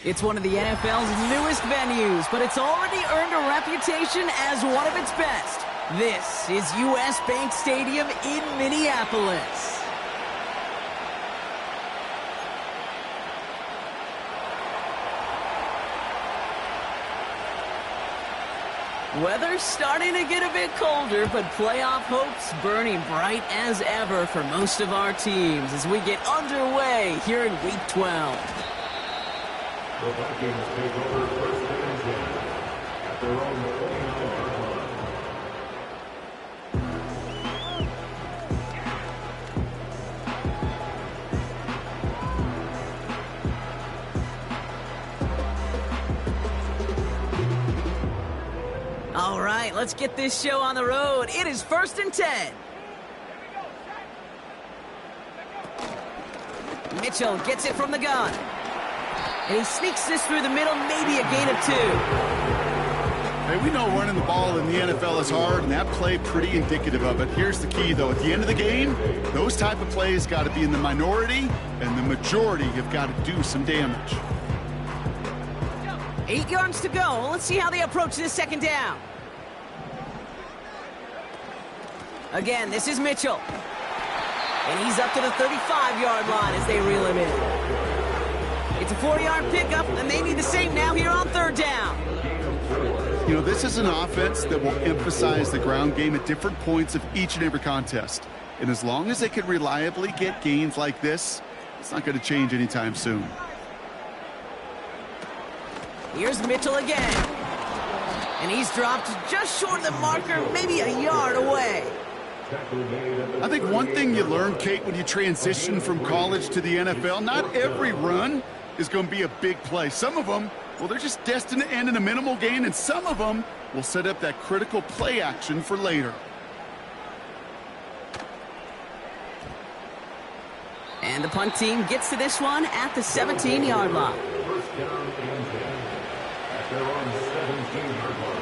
It's one of the NFL's newest venues, but it's already earned a reputation as one of its best. This is US Bank Stadium in Minneapolis. Weather's starting to get a bit colder, but playoff hopes burning bright as ever for most of our teams as we get underway here in Week 12. The Vikings take over first and 10 at their own 49-yard line. All right, let's get this show on the road. It is first and 10. Mitchell gets it from the gun. And he sneaks this through the middle, maybe a gain of 2. Hey, we know running the ball in the NFL is hard, and that play pretty indicative of it. Here's the key, though. At the end of the game, those type of plays got to be in the minority, and the majority have got to do some damage. 8 yards to go. Let's see how they approach this second down. Again, this is Mitchell. And he's up to the 35-yard line as they reel him in. It's a 4-yard pickup, and they need the same now here on third down. You know, this is an offense that will emphasize the ground game at different points of each and every contest. And as long as they can reliably get gains like this, it's not going to change anytime soon. Here's Mitchell again. And he's dropped just short of the marker, maybe a yard away. I think one thing you learn, Kate, when you transition from college to the NFL, not every run is going to be a big play. Some of them, well, they're just destined to end in a minimal gain, and some of them will set up that critical play action for later. And the punt team gets to this one at the 17-yard line. First down and 10 at their own 17-yard line.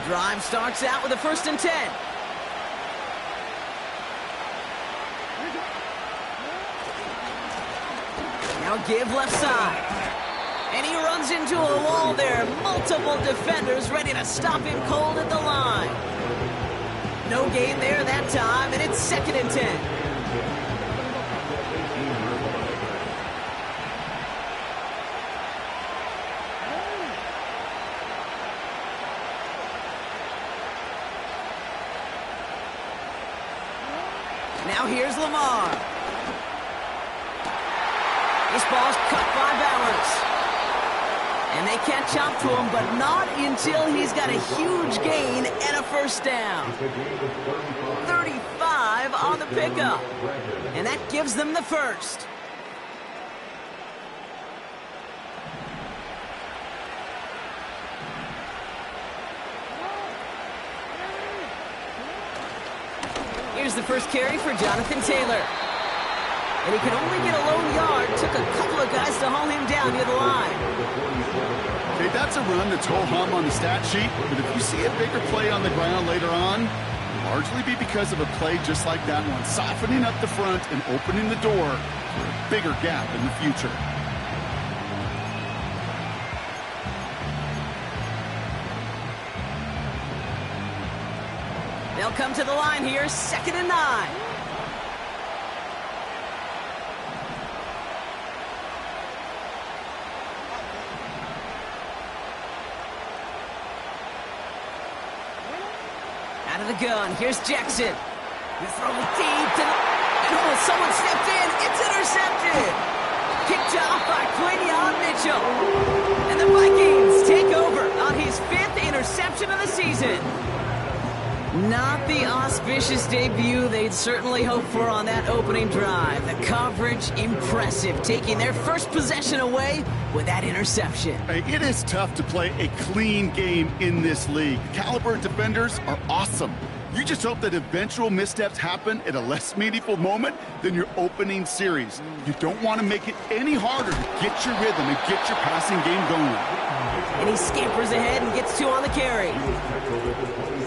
Drive starts out with a first and 10. Now give left side. And he runs into a wall there. Multiple defenders ready to stop him cold at the line. No gain there that time, and it's second and 10. Now here's Lamar. This ball's cut by Bowers. And they catch up to him, but not until he's got a huge gain and a first down. 35 on the pickup. And that gives them the first. Here's the first carry for Jonathan Taylor. And he could only get a lone yard. Took a couple of guys to haul him down near the line. Okay, that's a run that's ho-hum on the stat sheet, but if you see a bigger play on the ground later on, it'll largely be because of a play just like that one, softening up the front and opening the door for a bigger gap in the future. They'll come to the line here, second and 9. Out of the gun, here's Jackson. He throws deep to the... And someone stepped in, it's intercepted. Picked off by Quinyon Mitchell. And the Vikings take over on his 5th interception of the season. Not the auspicious debut they'd certainly hoped for on that opening drive. The coverage, impressive, taking their first possession away with that interception. Hey, it is tough to play a clean game in this league. The caliber of defenders are awesome. You just hope that eventual missteps happen at a less meaningful moment than your opening series. You don't want to make it any harder to get your rhythm and get your passing game going. And he scampers ahead and gets 2 on the carry.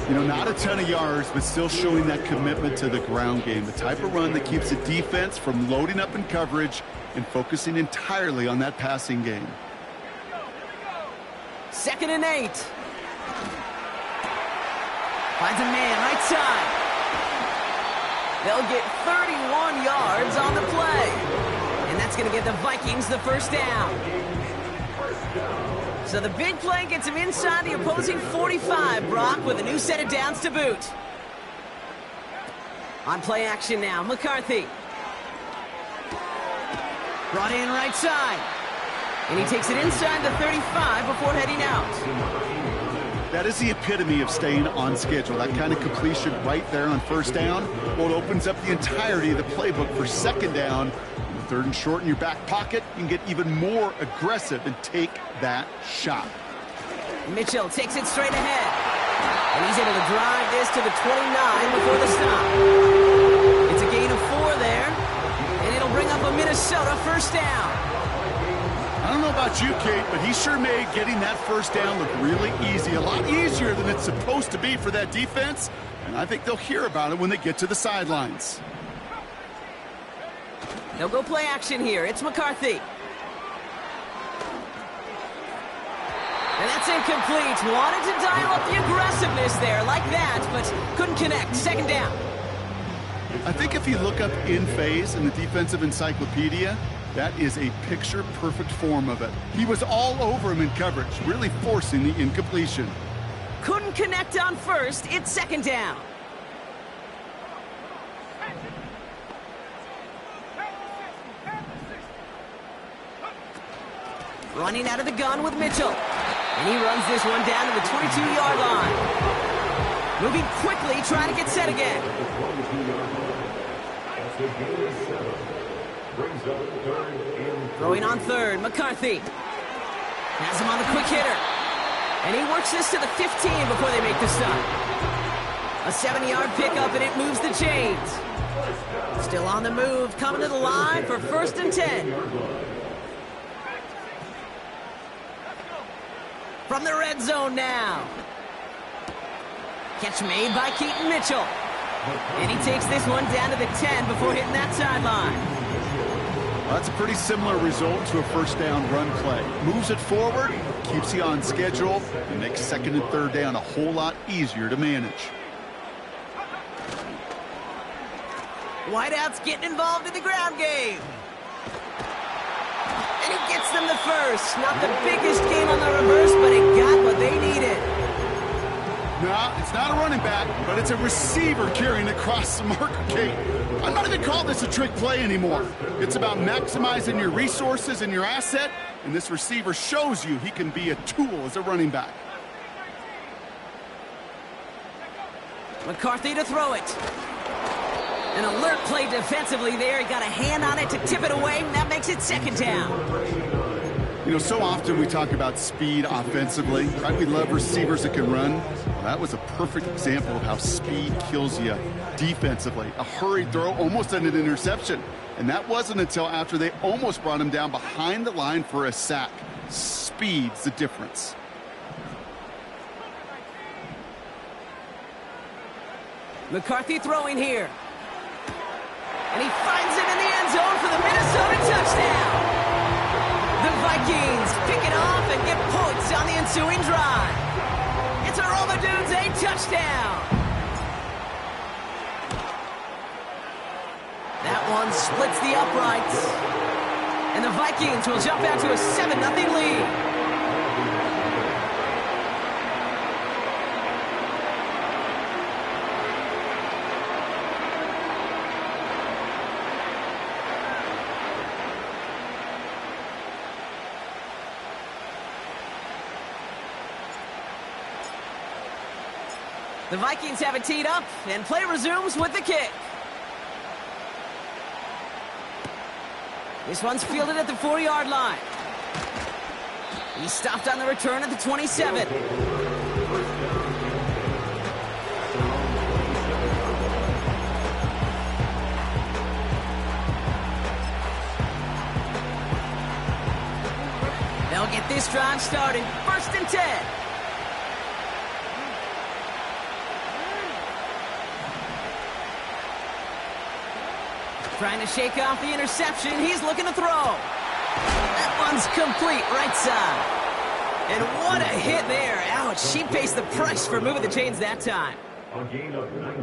You know, not a ton of yards, but still showing that commitment to the ground game. The type of run that keeps the defense from loading up in coverage and focusing entirely on that passing game. 2nd and 8. Finds a man right side. They'll get 31 yards on the play. And that's going to give the Vikings the first down. So the big play gets him inside the opposing 45, Brock, with a new set of downs to boot. On play action now, McCarthy. Brought in right side. And he takes it inside the 35 before heading out. That is the epitome of staying on schedule. That kind of completion right there on first down. Well, it opens up the entirety of the playbook for second down. 3rd and short in your back pocket, you can get even more aggressive and take that shot. Mitchell takes it straight ahead. And he's able to drive this to the 29 before the stop. It's a gain of 4 there. And it'll bring up a Minnesota first down. I don't know about you, Kate, but he sure made getting that first down look really easy. A lot easier than it's supposed to be for that defense. And I think they'll hear about it when they get to the sidelines. They'll go play action here. It's McCarthy. And that's incomplete. Wanted to dial up the aggressiveness there like that, but couldn't connect. 2nd down. I think if you look up in phase in the defensive encyclopedia, that is a picture-perfect form of it. He was all over him in coverage, really forcing the incompletion. Couldn't connect on first. It's 2nd down. Running out of the gun with Mitchell. And he runs this one down to the 22-yard line. Moving quickly, trying to get set again. Throwing on 3rd, McCarthy. Has him on the quick hitter. And he works this to the 15 before they make the stop. A 7-yard pickup, and it moves the chains. Still on the move, coming to the line for 1st and 10. From the red zone now. Catch made by Keaton Mitchell. And he takes this one down to the 10 before hitting that sideline. Well, that's a pretty similar result to a first down run play. Moves it forward, keeps you on schedule, and makes 2nd and 3rd down a whole lot easier to manage. Whiteout's getting involved in the ground game. And he gets them the first. Not the biggest game on the reverse, but it got what they needed. No, it's not a running back, but it's a receiver carrying across the marker, Kate. I'm not even calling this a trick play anymore. It's about maximizing your resources and your asset, and this receiver shows you he can be a tool as a running back. McCarthy to throw it. An alert play defensively there. He got a hand on it to tip it away, and that makes it 2nd down. You know, so often we talk about speed offensively, right? We love receivers that can run. Well, that was a perfect example of how speed kills you defensively. A hurried throw, almost an interception. And that wasn't until after they almost brought him down behind the line for a sack. Speed's the difference. McCarthy throwing here. And he finds him in the end zone for the Minnesota touchdown. The Vikings pick it off and get points on the ensuing drive. It's a Roma Dudes, a touchdown. That one splits the uprights. And the Vikings will jump out to a 7-0 lead. The Vikings have it teed up, and play resumes with the kick. This one's fielded at the 4-yard line. He's stopped on the return at the 27. They'll get this drive started. 1st and 10. Trying to shake off the interception. He's looking to throw. That one's complete, right side. And what a hit there. Ouch, she pays the price for moving the chains that time.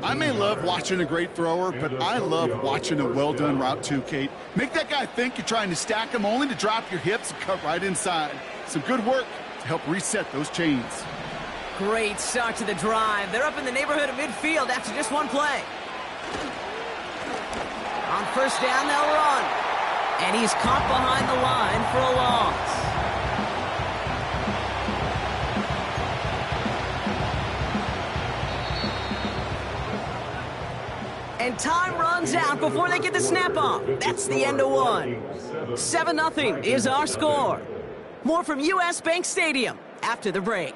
I may love watching a great thrower, but I love watching a well-done route too, Kate. Make that guy think you're trying to stack him only to drop your hips and cut right inside. Some good work to help reset those chains. Great start to the drive. They're up in the neighborhood of midfield after just one play. On 1st down, they'll run. And he's caught behind the line for a loss. And time runs out before they get the snap off. That's the end of one. 7-0 is our score. More from US Bank Stadium after the break.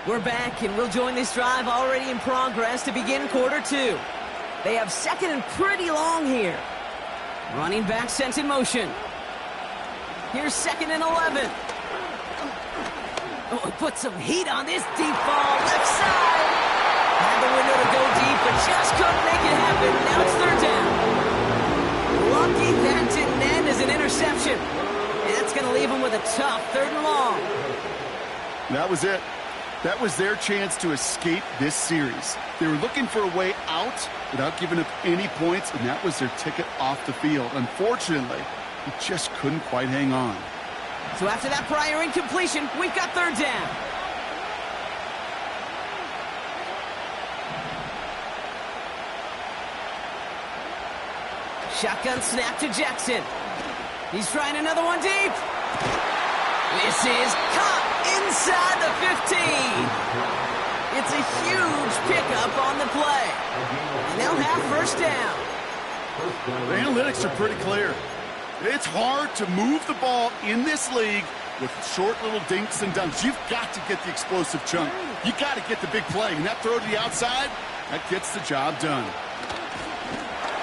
We're back, and we'll join this drive already in progress to begin quarter 2. They have 2nd and pretty long here. Running back sent in motion. Here's 2nd and 11. Oh, put some heat on this deep ball, left side. Had the window to go deep, but just couldn't make it happen. Now it's 3rd down. Lucky that didn't end as an interception. And that's going to leave him with a tough 3rd and long. That was it. That was their chance to escape this series. They were looking for a way out without giving up any points, and that was their ticket off the field. Unfortunately, he just couldn't quite hang on. So after that prior incompletion, we've got 3rd down. Shotgun snap to Jackson. He's trying another one deep. This is caught inside the 15. It's a huge pickup on the play. And they'll have 1st down. The analytics are pretty clear. It's hard to move the ball in this league with short little dinks and dunks. You've got to get the explosive chunk. You got to get the big play. And that throw to the outside, that gets the job done.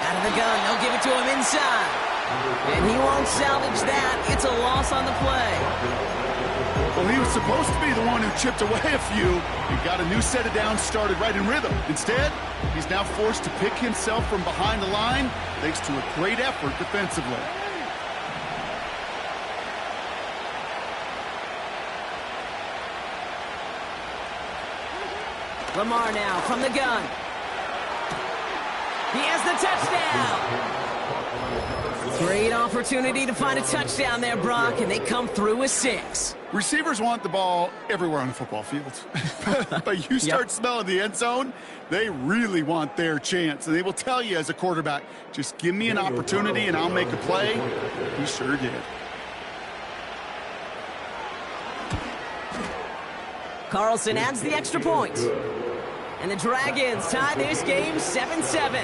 Out of the gun, they'll give it to him inside. And he won't salvage that. It's a loss on the play. Well, he was supposed to be the one who chipped away a few and got a new set of downs started right in rhythm. Instead, he's now forced to pick himself from behind the line thanks to a great effort defensively. Lamar now from the gun. He has the touchdown. Great opportunity to find a touchdown there, Brock, and they come through with 6. Receivers want the ball everywhere on the football field. But you start smelling the end zone, they really want their chance. And they will tell you as a quarterback, just give me an opportunity and I'll make a play. He sure did. Carlson adds the extra point. And the Dragons tie this game 7-7.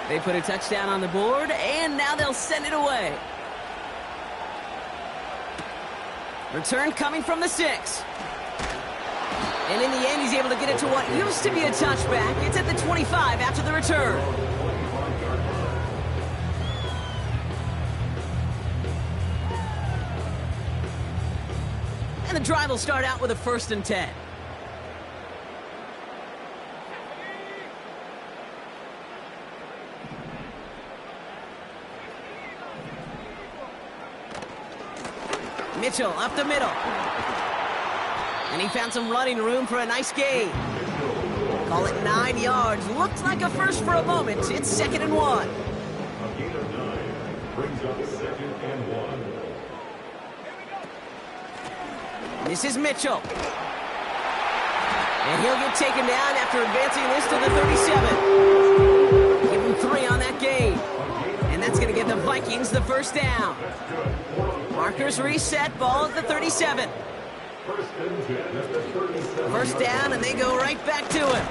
They put a touchdown on the board, and now they'll send it away. Return coming from the 6. And in the end, he's able to get it to what used to be a touchback. It's at the 25 after the return. And the drive will start out with a 1st and 10. Mitchell up the middle. And he found some running room for a nice gain. Call it 9 yards. Looked like a first for a moment. It's 2nd and 1. A gain of 9 brings up 2nd and 1. This is Mitchell. And he'll get taken down after advancing this to the 37. Give him 3 on that gain. And that's going to give the Vikings the 1st down. Markers reset, ball at the 37. First down, and they go right back to him.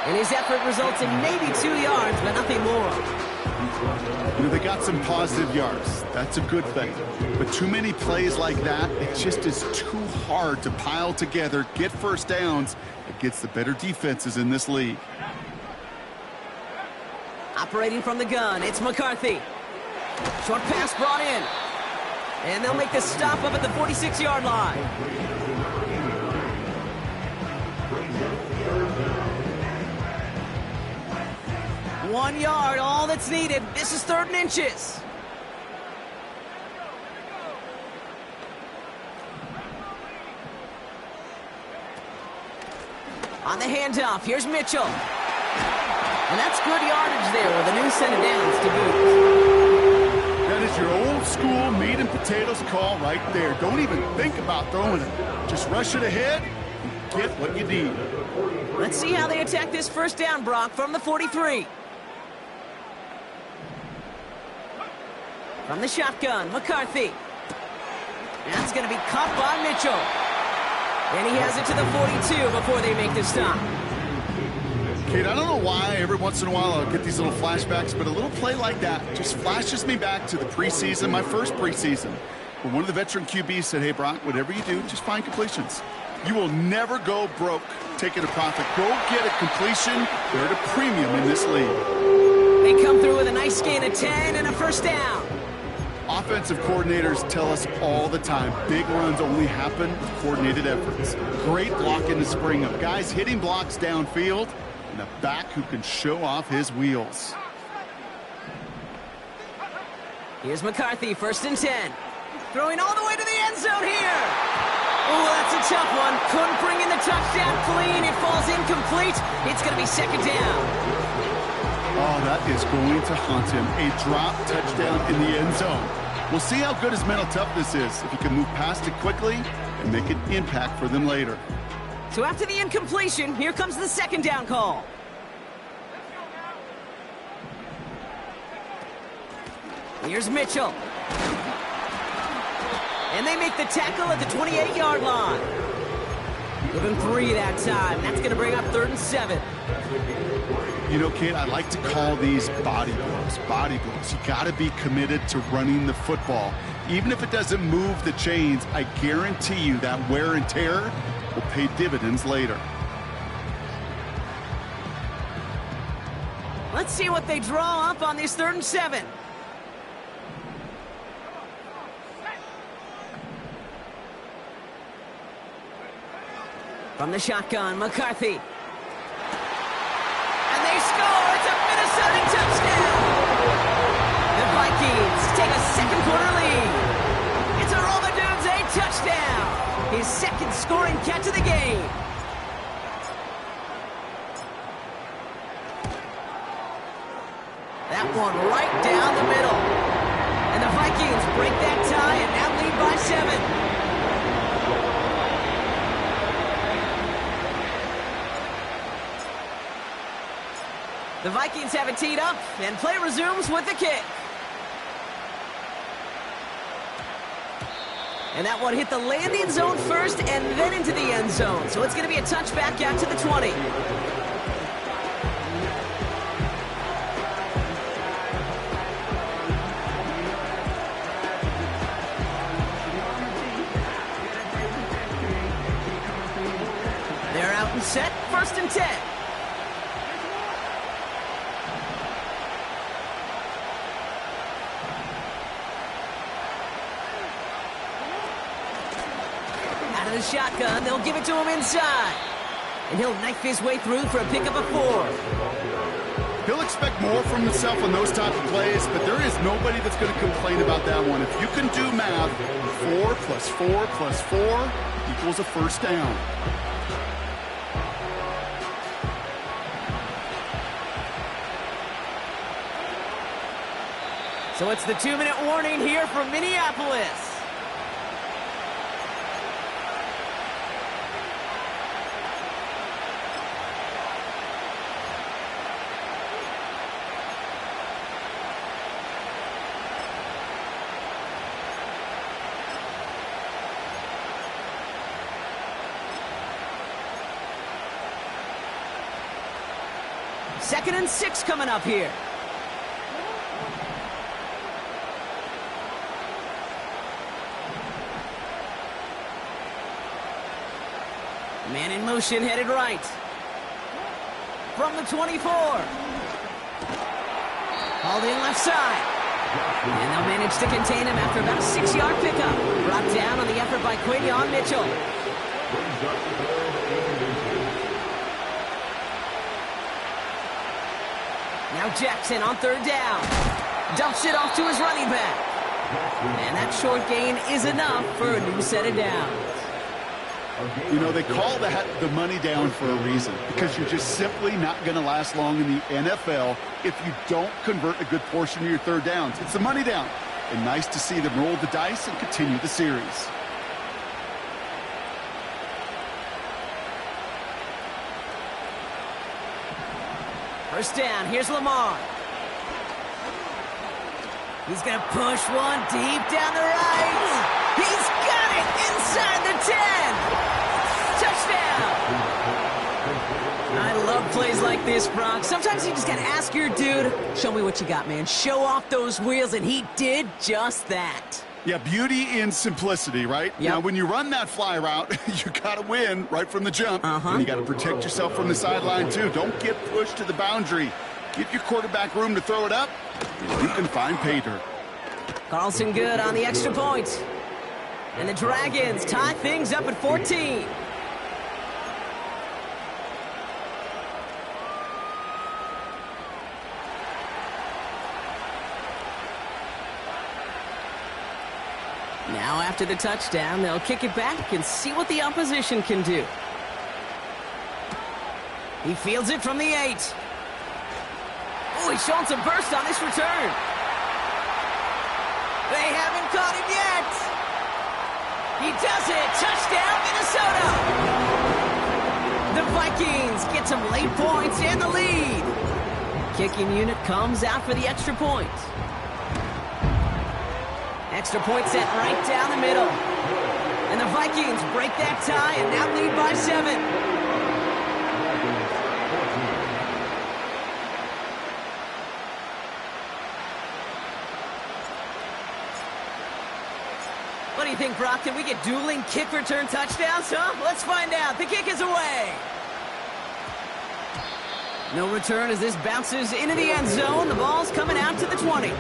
And his effort results in maybe 2 yards, but nothing more. You know, they got some positive yards. That's a good thing. But too many plays like that, it just is too hard to pile together, get first downs against the better defenses in this league. Operating from the gun, it's McCarthy. Short pass brought in. And they'll make the stop up at the 46-yard line. One yard, all that's needed. This is 3rd and inches. On the handoff, here's Mitchell. And that's good yardage there with a new set of downs to boot. That is your old school meat and potatoes call right there. Don't even think about throwing it. Just rush it ahead and get what you need. Let's see how they attack this first down, Brock, from the 43. From the shotgun, McCarthy. That's going to be caught by Mitchell. And he has it to the 42 before they make the stop. Kate, I don't know why every once in a while I'll get these little flashbacks, but a little play like that just flashes me back to the preseason, my first preseason, where one of the veteran QBs said, hey, Brock, whatever you do, just find completions. You will never go broke taking a profit. Go get a completion. They're at a premium in this league. They come through with a nice gain of 10 and a first down. Offensive coordinators tell us all the time, big runs only happen with coordinated efforts. Great blocking to spring up. Guys hitting blocks downfield, and a back who can show off his wheels. Here's McCarthy, 1st and 10. Throwing all the way to the end zone here. Oh, that's a tough one. Couldn't bring in the touchdown clean. It falls incomplete. It's going to be 2nd down. Oh, that is going to haunt him. A drop touchdown in the end zone. We'll see how good his mental toughness is, if he can move past it quickly and make an impact for them later. So after the incompletion, here comes the 2nd down call. Here's Mitchell. And they make the tackle at the 28-yard line. Give him 3 that time. That's going to bring up 3rd and 7. You know, Kate, I like to call these body blows. Body blows. You got to be committed to running the football. Even if it doesn't move the chains, I guarantee you that wear and tear will pay dividends later. Let's see what they draw up on this 3rd and 7. From the shotgun, McCarthy. And they score! It's a Minnesota touchdown! The Vikings take a 2nd quarter lead. It's a Romadunze touchdown! His 2nd scoring catch of the game. That one right down the middle. And the Vikings break that tie and now lead by 7. The Vikings have it teed up, and play resumes with the kick. And that one hit the landing zone first and then into the end zone. So it's going to be a touchback out to the 20. They're out and set, 1st and 10. The shotgun, they'll give it to him inside. And he'll knife his way through for a pickup of 4. He'll expect more from himself on those type of plays, but there is nobody that's going to complain about that one. If you can do math, 4 plus 4 plus 4 equals a first down. So it's the 2-minute warning here from Minneapolis. 2nd and 6 coming up here. Man in motion, headed right. From the 24. Hauled in left side. And they'll manage to contain him after about a 6-yard pickup. Brought down on the effort by Quinion Mitchell. Now Jackson on 3rd down. Dumps it off to his running back. And that short gain is enough for a new set of downs. You know, they call that the money down for a reason, because you're just simply not going to last long in the NFL if you don't convert a good portion of your 3rd downs. It's the money down. And nice to see them roll the dice and continue the series. First down, here's Lamar. He's going to push one deep down the right. He's got it inside the 10. Touchdown. I love plays like this, Brock. Sometimes you just got to ask your dude, show me what you got, man. Show off those wheels, and he did just that. Yeah, beauty in simplicity, right? Yep. Now, when you run that fly route, you got to win right from the jump. And you got to protect yourself from the sideline, too. Don't get pushed to the boundary. Give your quarterback room to throw it up, and you can find pay dirt. Carlson good on the extra point. And the Dragons tie things up at 14. Now after the touchdown, they'll kick it back and see what the opposition can do. He fields it from the 8. Oh, he's showing some burst on this return. They haven't caught him yet. He does it. Touchdown, Minnesota. The Vikings get some late points and the lead. Kicking unit comes out for the extra point. Extra point set right down the middle. And the Vikings break that tie and now lead by 7. What do you think, Brock? Can we get dueling kick return touchdowns, huh? Let's find out. The kick is away. No return as this bounces into the end zone. The ball's coming out to the 20.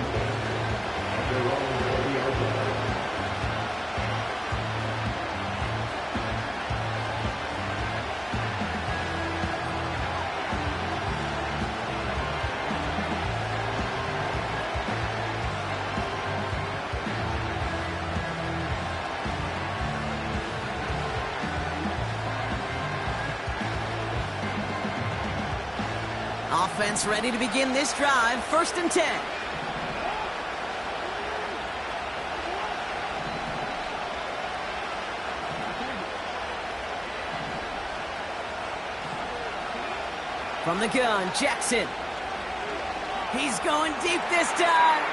Offense ready to begin this drive. 1st and 10. From the gun, Jackson. He's going deep this time.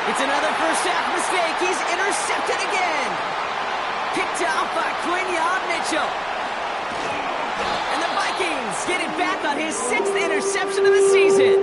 It's another first half mistake. He's intercepted again. Picked off by Quinion Mitchell. And the Vikings get it back on his 6th interception of the season.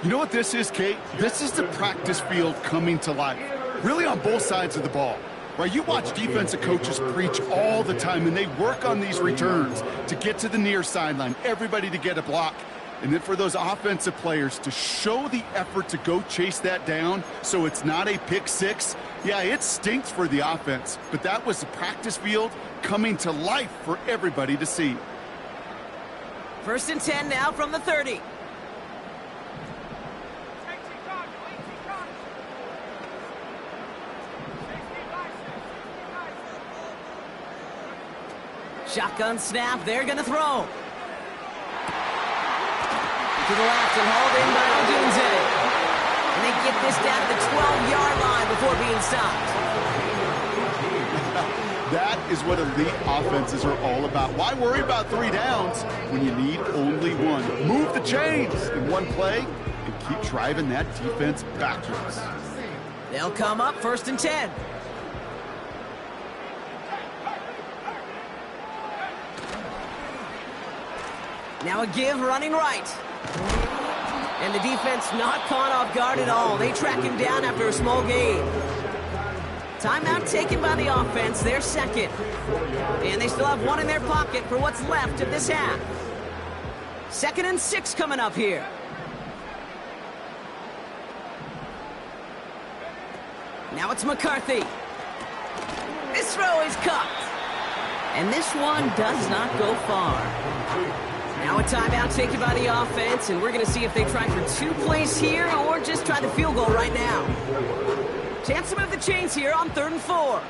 You know what this is, Kate? This is the practice field coming to life. Really on both sides of the ball. Right? You watch defensive coaches preach all the time, and they work on these returns to get to the near sideline, everybody to get a block. And then for those offensive players to show the effort to go chase that down so it's not a pick six, yeah, it stinks for the offense. But that was the practice field coming to life for everybody to see. 1st and 10 now from the 30. Shotgun snap, they're going to throw. To the left and hauled in by Odunze. And they get this down to the 12-yard line before being stopped. That is what elite offenses are all about. Why worry about 3 downs when you need only 1? Move the chains in one play and keep driving that defense backwards. They'll come up 1st and 10. Now a give running right. And the defense not caught off guard at all. They track him down after a small gain. Timeout taken by the offense, their second. And they still have one in their pocket for what's left of this half. 2nd and 6 coming up here. Now it's McCarthy. This throw is caught. And this one does not go far. Now a timeout taken by the offense, and we're going to see if they try for 2 plays here or just try the field goal right now. Chance to move the chains here on 3rd and 4.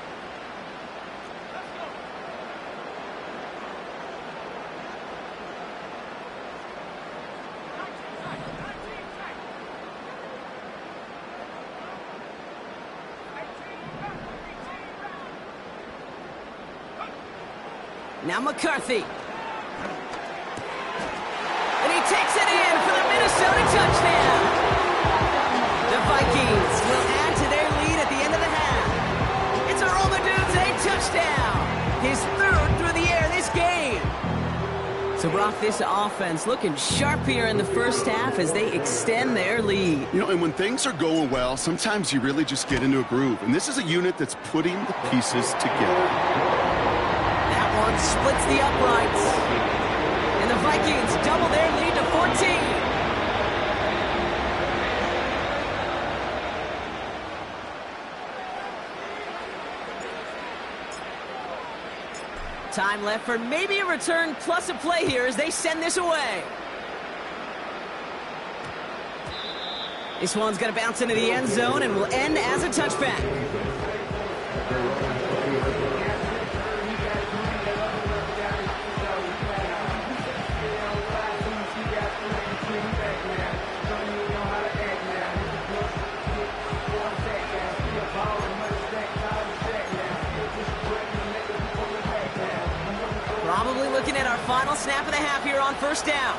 Now McCarthy. And he takes it in for the Minnesota touchdown. The Vikings will add to their lead at the end of the half. It's a Romadudes, a touchdown. His 3rd through the air this game. So Brock, this offense looking sharp here in the first half as they extend their lead. You know, and when things are going well, sometimes you really just get into a groove. And this is a unit that's putting the pieces together. One splits the uprights. And the Vikings double their lead to 14. Time left for maybe a return plus a play here as they send this away. This one's going to bounce into the end zone and will end as a touchback. Probably looking at our final snap of the half here on 1st down.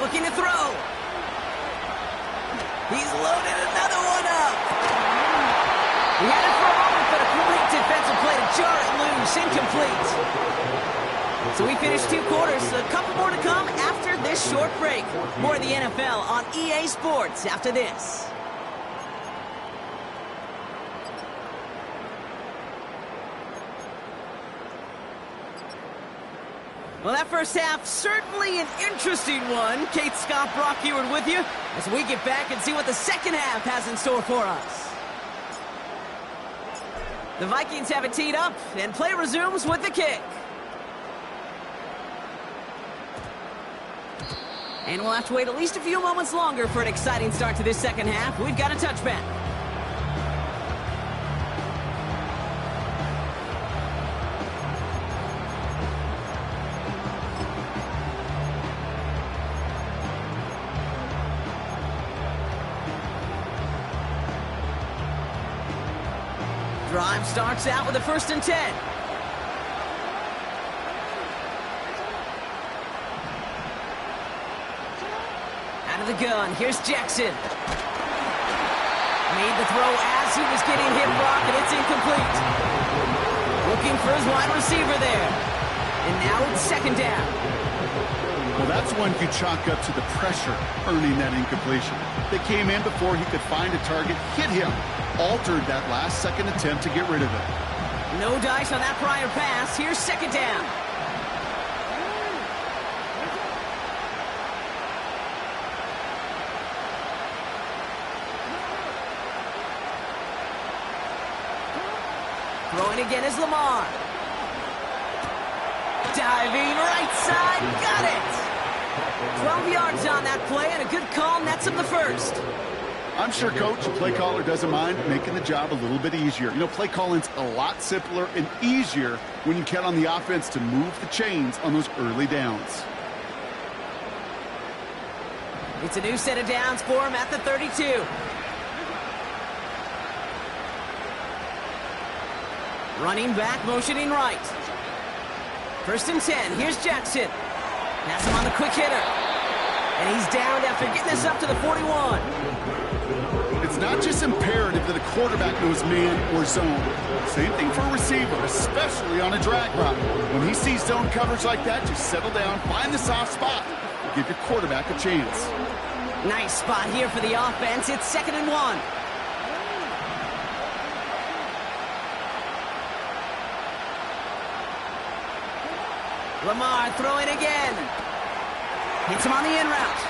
Looking to throw. He's loaded another one up. He had it for a moment, but a great defensive play to jar it loose. Incomplete. So we finished 2 quarters. A couple more to come after this short break. More of the NFL on EA Sports after this. Well, that first half, certainly an interesting one. Kate, Scott, Brock Eward with you as we get back and see what the second half has in store for us. The Vikings have it teed up, and play resumes with the kick. And we'll have to wait at least a few moments longer for an exciting start to this second half. We've got a touchback. Drive starts out with a 1st and 10. Out of the gun, here's Jackson. Made the throw as he was getting hit, Brock, and it's incomplete. Looking for his wide receiver there. And now it's 2nd down. Well, that's one you chalk up to the pressure earning that incompletion. They came in before he could find a target, hit him, altered that last second attempt to get rid of it. No dice on that prior pass. Here's 2nd down. Throwing again is Lamar. Diving right side, got it. 12 yards on that play, and a good call nets him the 1st. I'm sure, Coach, the play caller doesn't mind making the job a little bit easier. You know, play calling's a lot simpler and easier when you count on the offense to move the chains on those early downs. It's a new set of downs for him at the 32. Running back, motioning right. 1st and 10. Here's Jackson. That's him on the quick hitter. And he's downed after getting this up to the 41. It's not just imperative that a quarterback knows man or zone. Same thing for a receiver, especially on a drag route. When he sees zone coverage like that, just settle down, find the soft spot, give your quarterback a chance. Nice spot here for the offense. It's 2nd and 1. Lamar throwing again. Hits him on the in route.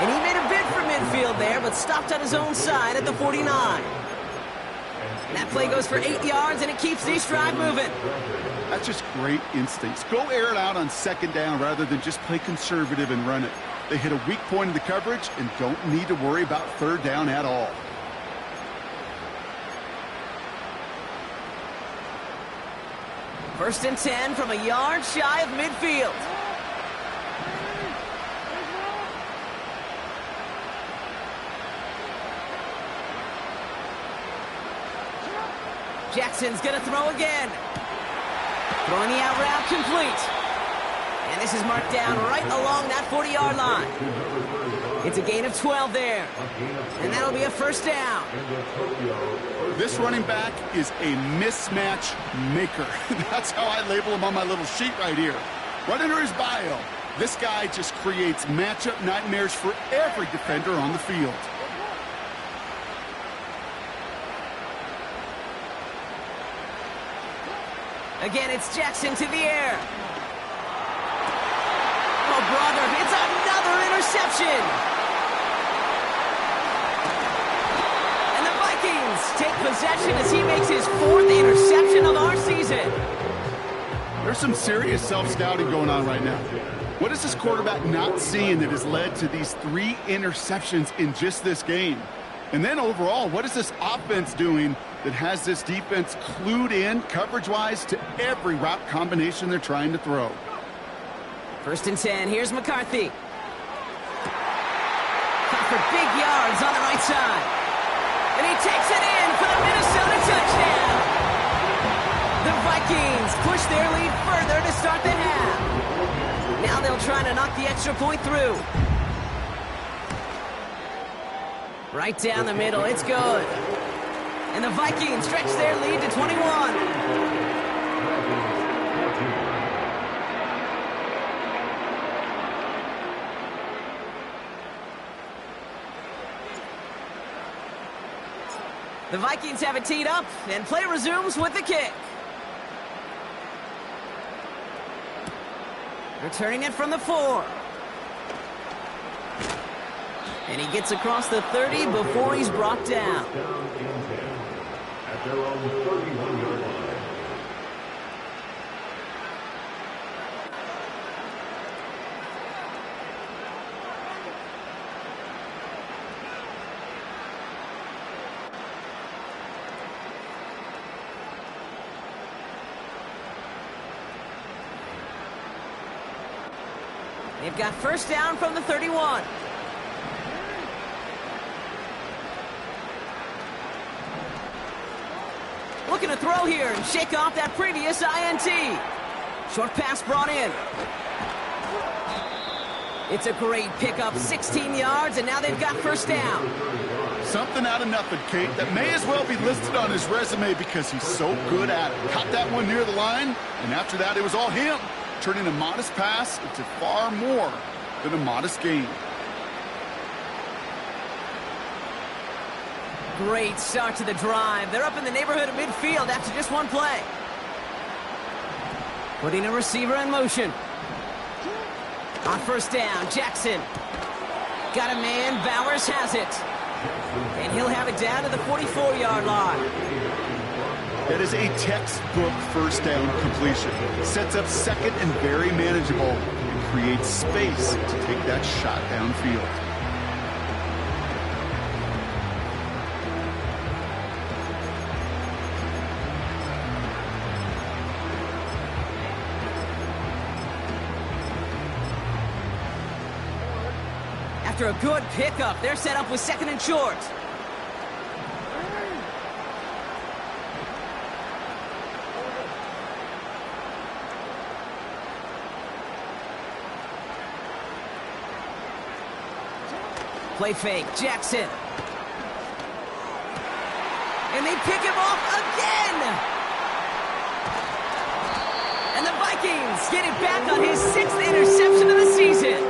And he made a bid for midfield there, but stopped on his own side at the 49. That play goes for 8 yards, and it keeps the drive moving. That's just great instincts. Go air it out on 2nd down rather than just play conservative and run it. They hit a weak point in the coverage and don't need to worry about 3rd down at all. First and 10 from a yard shy of midfield. Jackson's going to throw again. Throwing the out route complete. And this is marked down right along that 40-yard line. It's a gain of 12 there. And that'll be a 1st down. This running back is a mismatch maker. That's how I label him on my little sheet right here. Right under his bio, this guy just creates matchup nightmares for every defender on the field. Again, it's Jackson to the air. Oh, brother, it's another interception. And the Vikings take possession as he makes his 4th interception of our season. There's some serious self-scouting going on right now. What is this quarterback not seeing that has led to these 3 interceptions in just this game? And then overall, what is this offense doing that has this defense clued in coverage-wise to every route combination they're trying to throw? 1st and 10, here's McCarthy. Caught for big yards on the right side. And he takes it in for the Minnesota touchdown. The Vikings push their lead further to start the half. Now they'll try to knock the extra point through. Right down the middle, it's good. And the Vikings stretch their lead to 21. The Vikings have it teed up, and play resumes with the kick. Returning it from the 4. And he gets across the 30 before he's brought down. At their own 31-yard line. They've got 1st down from the 31. Looking to throw here and shake off that previous INT. Short pass brought in. It's a great pickup, 16 yards, and now they've got 1st down. Something out of nothing, Kate, that may as well be listed on his resume because he's so good at it. Caught that one near the line, and after that, it was all him. Turning a modest pass into far more than a modest gain. Great start to the drive. They're up in the neighborhood of midfield after just 1 play. Putting a receiver in motion. On 1st down, Jackson. Got a man, Bowers has it. And he'll have it down to the 44-yard line. That is a textbook 1st down completion. Sets up 2nd and very manageable and creates space to take that shot downfield. After a good pickup, they're set up with 2nd and short. Play fake, Jackson. And they pick him off again! And the Vikings get it back on his 6th interception of the season.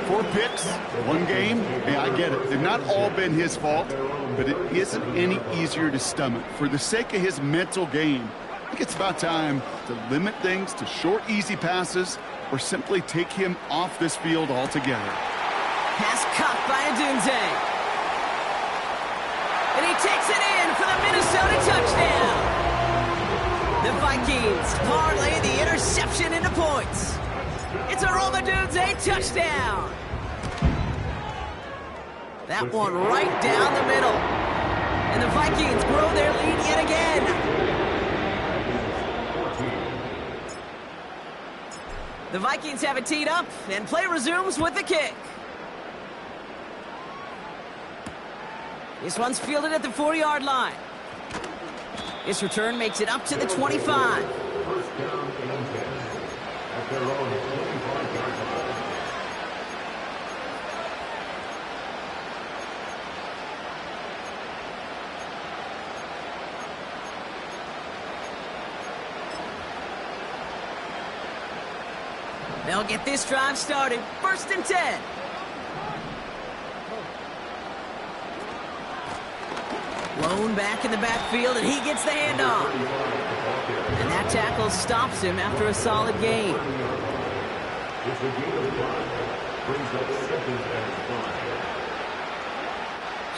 4 picks, 1 game. Yeah, I get it. They've not all been his fault, but it isn't any easier to stomach. For the sake of his mental game, I think it's about time to limit things to short, easy passes or simply take him off this field altogether. Pass caught by Adunze. And he takes it in for the Minnesota touchdown. The Vikings parlay the interception into points. It's a Adunze touchdown. That one right down the middle. And the Vikings grow their lead yet again. The Vikings have it teed up, and play resumes with the kick. This one's fielded at the 40-yard line. This return makes it up to the 25. First down and 10 at their own 25-yard line. They'll get this drive started. 1st and 10. Lone back in the backfield, and he gets the handoff. And that tackle stops him after a solid gain.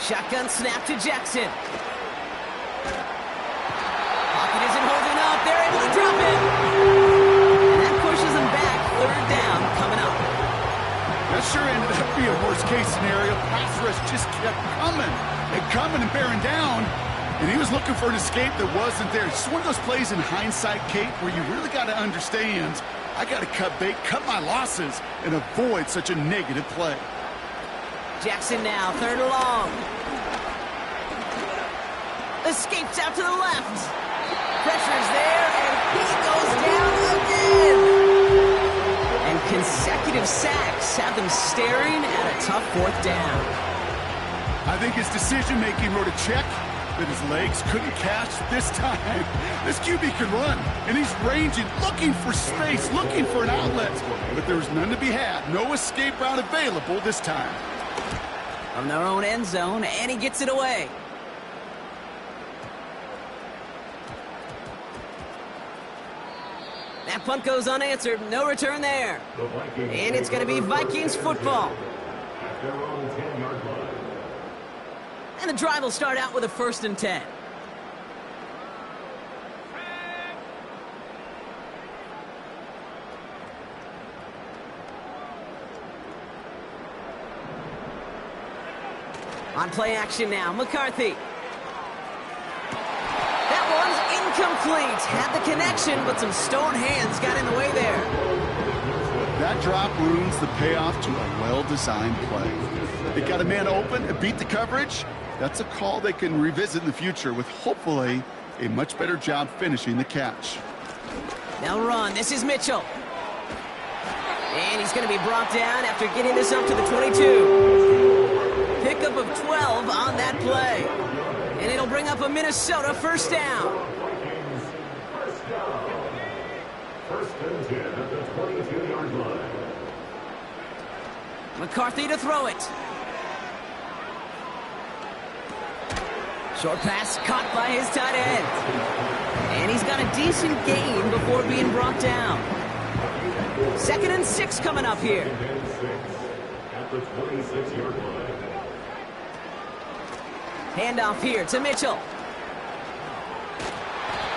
Shotgun snap to Jackson. Pocket isn't holding up. They're able to drop it. And that pushes them back. 3rd down coming up. That sure ended up being a worst-case scenario. Pass rush just kept coming and bearing down. And he was looking for an escape that wasn't there. It's one of those plays in hindsight, Kate, where you really got to understand, I got to cut bait, cut my losses, and avoid such a negative play. Jackson now, 3rd and long. Escapes out to the left. Pressure's there, and he goes down again. And consecutive sacks have them staring at a tough 4th down. I think his decision-making wrote a check that his legs couldn't catch this time. This QB can run, and he's ranging, looking for space, looking for an outlet. But there was none to be had. No escape route available this time. From their own end zone, and he gets it away. That punt goes unanswered. No return there. And it's going to be Vikings football. At their own 10-yard line. And the drive will start out with a 1st and 10. On play action now, McCarthy. That one's incomplete. Had the connection, but some stone hands got in the way there. That drop ruins the payoff to a well-designed play. They got a man open and beat the coverage. That's a call they can revisit in the future with hopefully a much better job finishing the catch. They'll run. This is Mitchell. And he's going to be brought down after getting this up to the 22. Pickup of 12 on that play. And it'll bring up a Minnesota 1st down. First and 10 at the 22-yard line. McCarthy to throw it. Short pass caught by his tight end. And he's got a decent gain before being brought down. 2nd and 6 coming up here. At the 26-yard line. Handoff here to Mitchell.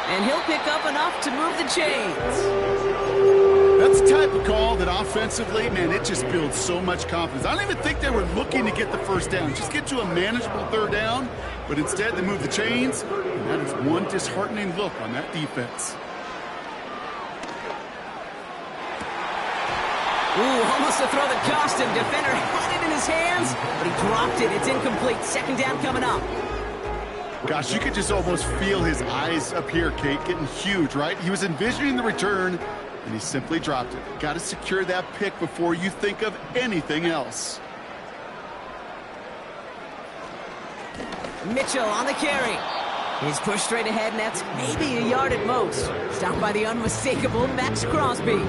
And he'll pick up enough to move the chains. That's the type of call that offensively, man, it just builds so much confidence. I don't even think they were looking to get the 1st down. Just get to a manageable 3rd down. But instead, they move the chains, and that is one disheartening look on that defense. Ooh, almost a throw that cost him. Defender had it in his hands, but he dropped it. It's incomplete. 2nd down coming up. Gosh, you could just almost feel his eyes up here, Kate, getting huge, right? He was envisioning the return, and he simply dropped it. Got to secure that pick before you think of anything else. Mitchell on the carry. He's pushed straight ahead, and that's maybe a yard at most. Stopped by the unmistakable Max Crosby.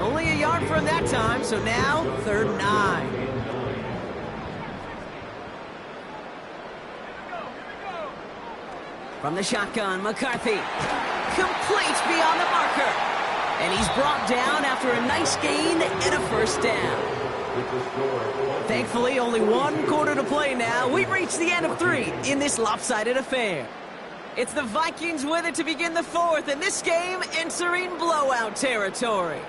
Only a yard for him that time, so now 3rd and 9. From the shotgun, McCarthy. Complete beyond the marker. And he's brought down after a nice gain and a 1st down. Thankfully, only 1 quarter to play now. We've reached the end of 3 in this lopsided affair. It's the Vikings with it to begin the 4th, and this game entering blowout territory.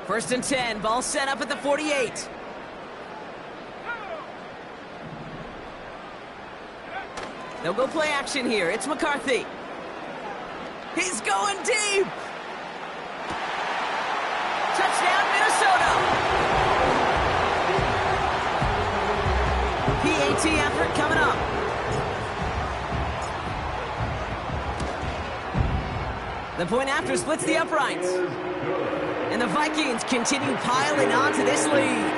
First and 10, ball set up at the 48. They'll go play action here. It's McCarthy. He's going deep. Touchdown, Minnesota. PAT effort coming up. The point after splits the uprights. And the Vikings continue piling on to this lead.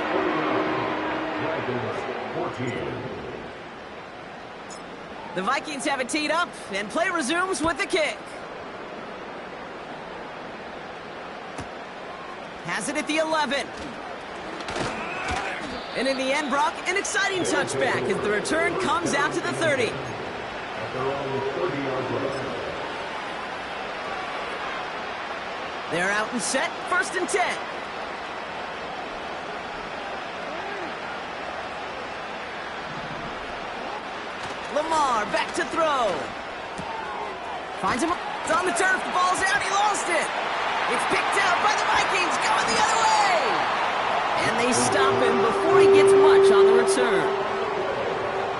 The Vikings have it teed up, and play resumes with the kick. Has it at the 11. And in the end, Brock, an exciting touchback as the return comes out to the 30. They're out and set, 1st and 10. Lamar back to throw. Finds him on the turf. The ball's out. He lost it. It's picked out by the Vikings going the other way. And they stop him before he gets much on the return.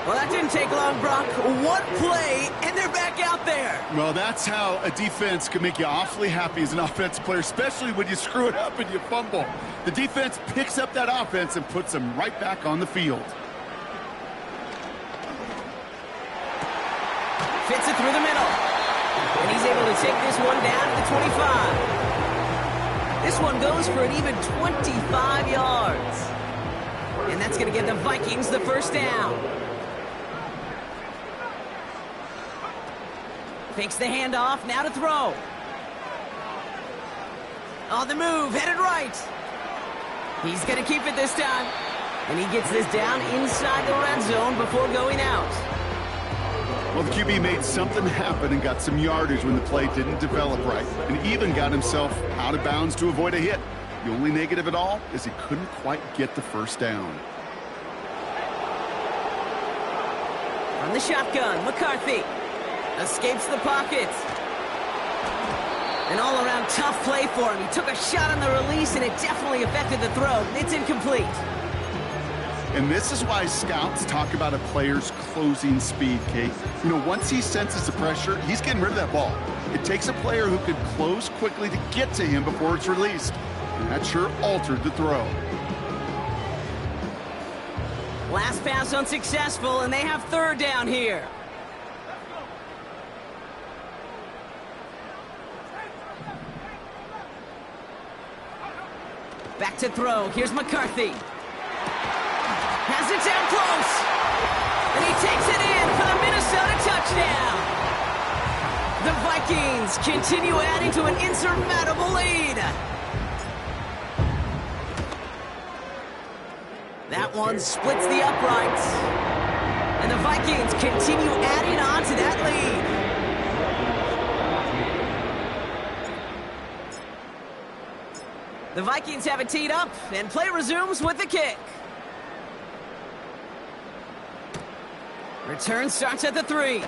Well, that didn't take long, Brock. 1 play, and they're back out there. Well, that's how a defense can make you awfully happy as an offensive player, especially when you screw it up and you fumble. The defense picks up that offense and puts them right back on the field. Fits it through the middle. And he's able to take this one down to the 25. This one goes for an even 25 yards. And that's going to get the Vikings the 1st down. Fakes the handoff, now to throw. On the move, headed right. He's going to keep it this time. And he gets this down inside the red zone before going out. Well, the QB made something happen and got some yardage when the play didn't develop right, and even got himself out of bounds to avoid a hit. The only negative at all is he couldn't quite get the 1st down. From the shotgun, McCarthy escapes the pocket. An all-around tough play for him. He took a shot on the release, and it definitely affected the throw. It's incomplete. And this is why scouts talk about a player's closing speed, Kate. You know, once he senses the pressure, he's getting rid of that ball. It takes a player who could close quickly to get to him before it's released. And that sure altered the throw. Last pass unsuccessful, and they have 3rd down here. Back to throw. Here's McCarthy. Has it down close. And he takes it in for the Minnesota touchdown. The Vikings continue adding to an insurmountable lead. That one splits the uprights. And the Vikings continue adding on to that lead. The Vikings have it teed up, and play resumes with the kick. Return starts at the 3.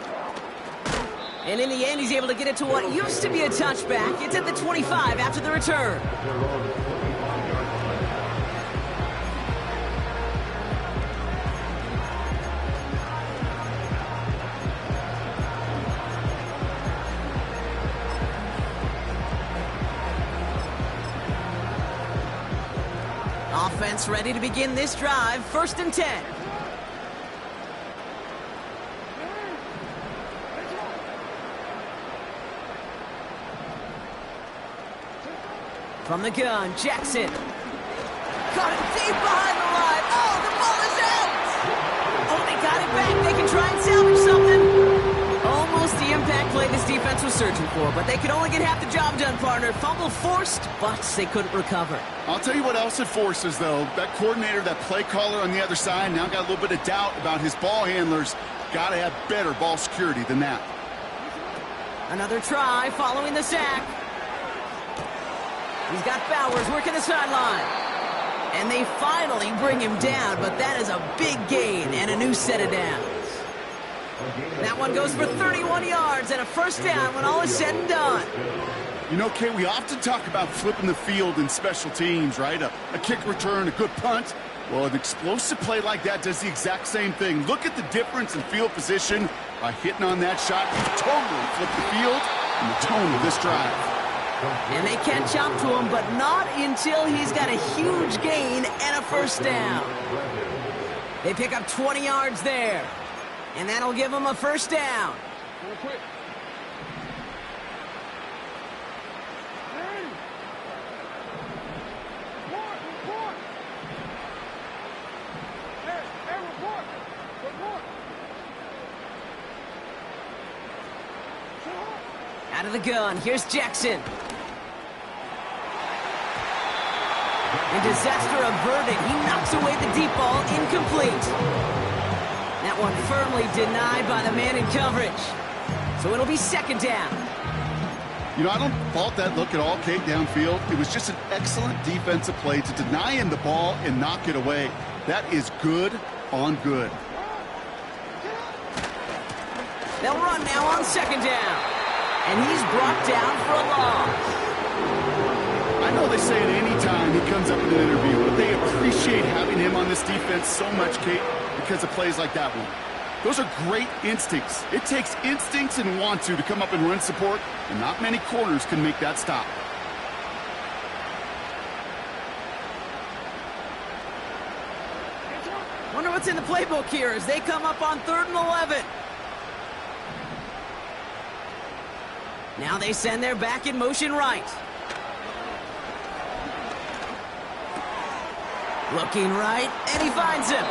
And in the end, he's able to get it to what used to be a touchback. It's at the 25 after the return. Offense ready to begin this drive. 1st and 10. From the gun, Jackson. caught it deep behind the line. Oh, the ball is out. Oh, they got it back. They can try and salvage something. Almost the impact play this defense was searching for, but they could only get half the job done, partner. Fumble forced, but they couldn't recover. I'll tell you what else it forces, though. That coordinator, that play caller on the other side, now got a little bit of doubt about his ball handlers. Got to have better ball security than that. Another try following the sack. He's got Bowers working the sideline. And they finally bring him down, but that is a big gain and a new set of downs. That one goes for 31 yards and a first down when all is said and done. You know, Kate, we often talk about flipping the field in special teams, right? A kick return, a good punt. Well, an explosive play like that does the exact same thing. Look at the difference in field position by hitting on that shot. You totally flipped the field and the tone of this drive. And they can't jump to him, but not until he's got a huge gain and a first down. They pick up 20 yards there. And that'll give him a first down. Real quick. Report! Hey, report! Out of the gun, here's Jackson. And disaster averted. He knocks away the deep ball, incomplete. That one firmly denied by the man in coverage. So it'll be second down. You know, I don't fault that look at all, Kate, downfield. It was just an excellent defensive play to deny him the ball and knock it away. That is good on good. They'll run now on second down. And he's brought down for a loss. I know they say it any time he comes up in an interview, but they appreciate having him on this defense so much, Kate, because of plays like that one. Those are great instincts. It takes instincts and want to come up and run support, and not many corners can make that stop. Wonder what's in the playbook here as they come up on 3rd and 11. Now they send their back in motion right. Looking right, and he finds him.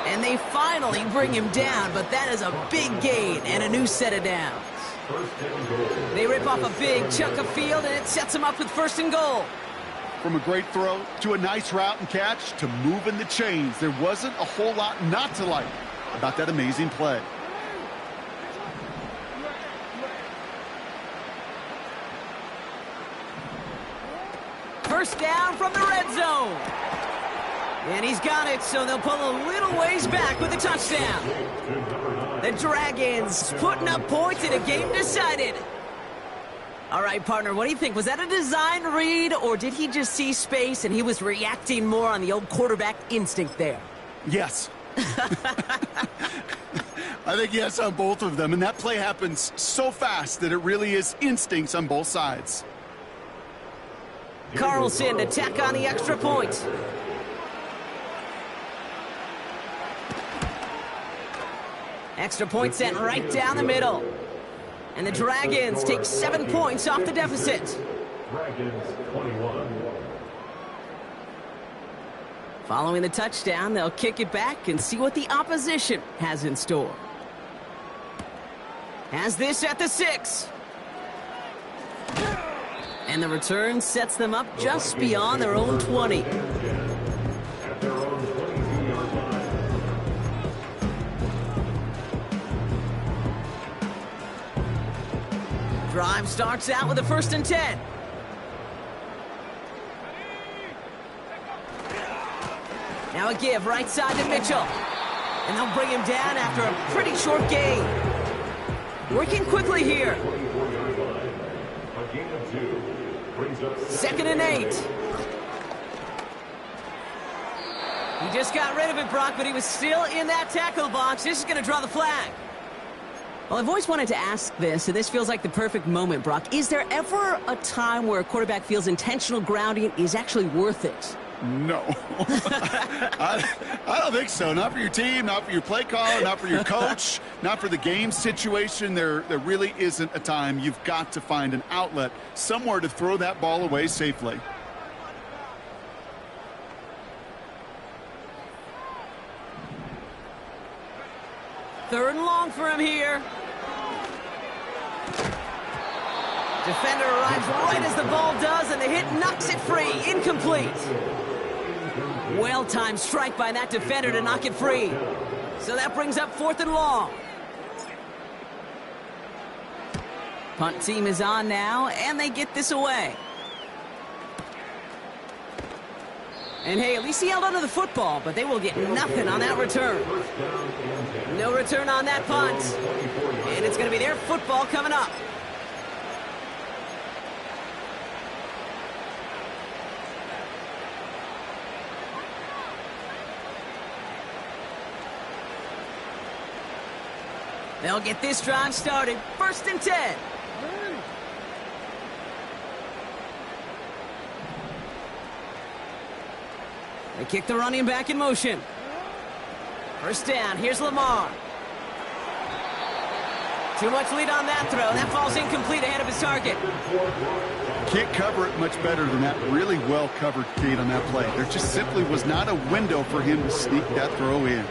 And they finally bring him down, but that is a big gain and a new set of downs. They rip off a big chunk of field, and it sets them up with 1st and goal. From a great throw to a nice route and catch to moving the chains, there wasn't a whole lot not to like about that amazing play. First down from the red zone. And he's got it, so they'll pull a little ways back with a touchdown. The Dragons putting up points in a game decided. All right, partner, what do you think? Was that a design read, or did he just see space and he was reacting more on the old quarterback instinct there? Yes. I think yes on both of them, and that play happens so fast that it really is instincts on both sides. Carlson to tack on the extra point. Extra point sent right down the middle. And the Dragons take 7 points off the deficit. Dragons 21. Following the touchdown, they'll kick it back and see what the opposition has in store. Has this at the 6. And the return sets them up just beyond their own 20. At their own 22-yard line. Drive starts out with a 1st and 10. Now a give right side to Mitchell. And they'll bring him down after a pretty short gain. Working quickly here. 24-yard line. A gain of 2. Brings up 2nd and 8. He just got rid of it, Brock, but he was still in that tackle box. This is going to draw the flag. Well, I've always wanted to ask this, and this feels like the perfect moment, Brock. Is there ever a time where a quarterback feels intentional grounding is actually worth it? No. I don't think so. Not for your team, not for your play caller, not for your coach, not for the game situation. There really isn't a time. You've got to find an outlet, somewhere to throw that ball away safely. 3rd and long for him here. Defender arrives right as the ball does, and the hit knocks it free. Incomplete. Well-timed strike by that defender to knock it free. So that brings up 4th and long. Punt team is on now, and they get this away. And hey, at least he held onto the football, but they will get nothing on that return. No return on that punt. And it's going to be their football coming up. They'll get this drive started. 1st and 10. They kick the running back in motion. 1st down. Here's Lamar. Too much lead on that throw. That falls incomplete ahead of his target. Can't cover it much better than that. Really well covered, Kate, on that play. There just simply was not a window for him to sneak that throw in.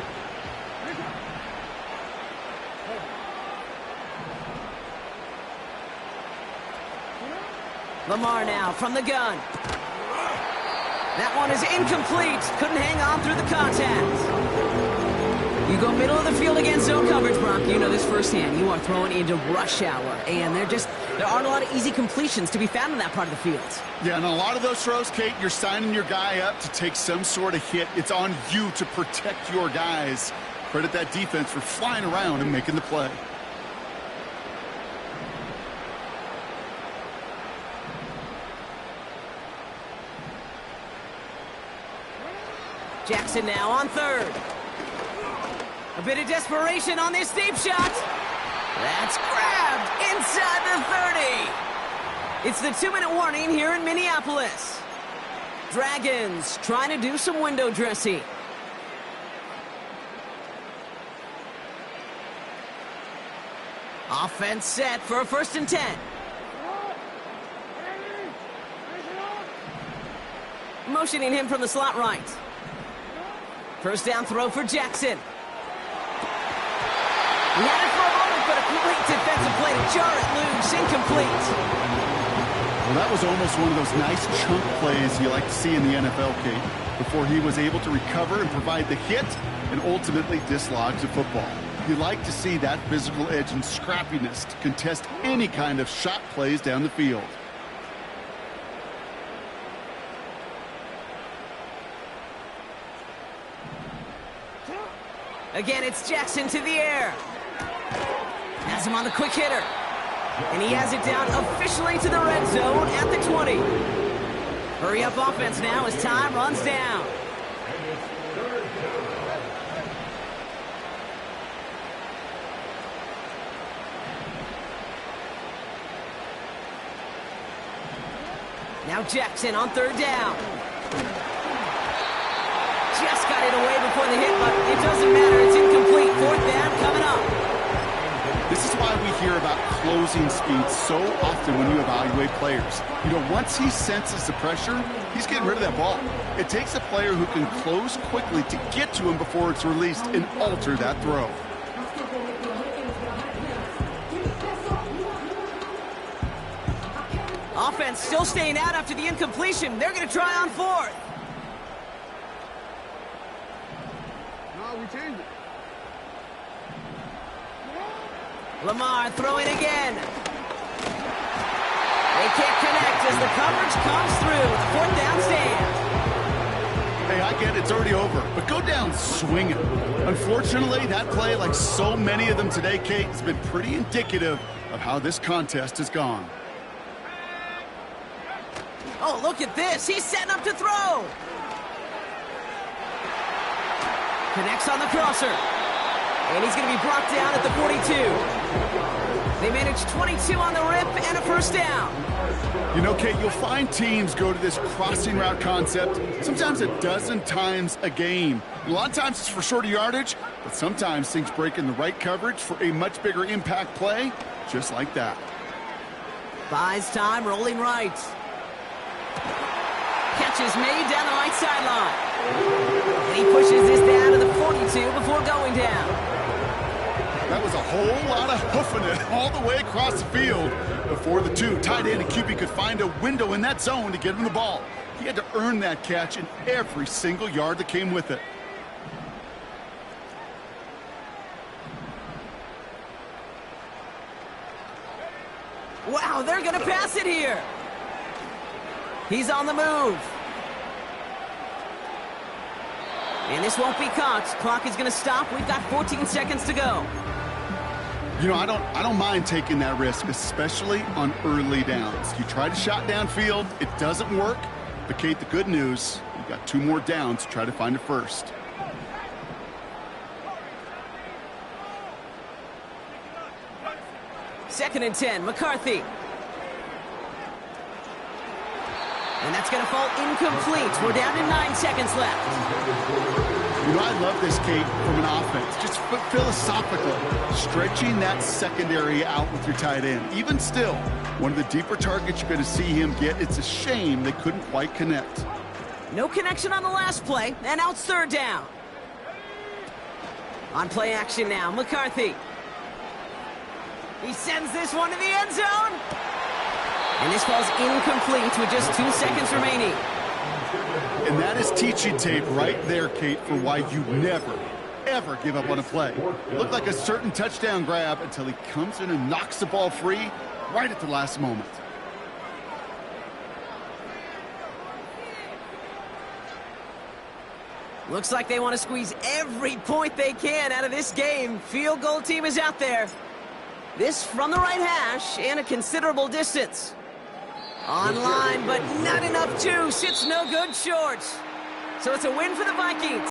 Lamar now from the gun. That one is incomplete. Couldn't hang on through the contact. You go middle of the field against zone coverage, Brock. You know this firsthand. You are throwing into rush hour, and there aren't a lot of easy completions to be found in that part of the field. Yeah, and a lot of those throws, Kate, you're signing your guy up to take some sort of hit. It's on you to protect your guys. Credit that defense for flying around and making the play. Jackson now on 3rd. A bit of desperation on this deep shot. That's grabbed inside the 30. It's the 2-minute warning here in Minneapolis. Dragons trying to do some window dressing. Offense set for a 1st and 10. Motioning him from the slot right. 1st down throw for Jackson. He had it for a moment, but a great defensive play to jar it loose. Incomplete. Well, that was almost one of those nice chunk plays you like to see in the NFL, Kate, before he was able to recover and provide the hit and ultimately dislodge the football. You like to see that physical edge and scrappiness to contest any kind of shot plays down the field. Again, it's Jackson to the air. Has him on the quick hitter. And he has it down officially to the red zone at the 20. Hurry up offense now as time runs down. Now Jackson on 3rd down. Just got it away before the hit, but it doesn't matter. It's incomplete. 4th down coming up. This is why we hear about closing speed so often when you evaluate players. You know, once he senses the pressure, he's getting rid of that ball. It takes a player who can close quickly to get to him before it's released and alter that throw. Offense still staying out after the incompletion. They're going to try on 4th. We changed it. Lamar throwing again. They can't connect as the coverage comes through. The 4th down stand. Hey, I get it, it's already over, but go down swinging. Unfortunately, that play, like so many of them today, Kate, has been pretty indicative of how this contest has gone. Oh, look at this. He's setting up to throw. Connects on the crosser. And he's going to be brought down at the 42. They managed 22 on the rip and a 1st down. You know, Kate, you'll find teams go to this crossing route concept sometimes a dozen times a game. A lot of times it's for shorter yardage, but sometimes things break in the right coverage for a much bigger impact play, just like that. Buys time, rolling right. Catch is made down the right sideline. And he pushes this down to the 42 before going down. That was a whole lot of hoofing it all the way across the field before the two tight end and QB could find a window in that zone to get him the ball. He had to earn that catch in every single yard that came with it. Wow, they're going to pass it here. He's on the move. And this won't be caught. Clock is going to stop. We've got 14 seconds to go. You know, I don't mind taking that risk, especially on early downs. You try to shot downfield, it doesn't work. But, Kate, the good news, you've got 2 more downs to try to find a first. Second and 10, McCarthy. And that's going to fall incomplete. We're down to 9 seconds left. You know, I love this, Kate, from an offense. Just philosophically, stretching that secondary out with your tight end. Even still, one of the deeper targets you're going to see him get. It's a shame they couldn't quite connect. No connection on the last play, and now it's third down. On play action now, McCarthy. He sends this one to the end zone. And this falls incomplete with just 2 seconds remaining. And that is teaching tape right there, Kate, for why you never, ever give up on a play. Looked like a certain touchdown grab until he comes in and knocks the ball free right at the last moment. Looks like they want to squeeze every point they can out of this game. Field goal team is out there. This from the right hash and a considerable distance. Online, but not enough juice. It's no good short. So it's a win for the Vikings.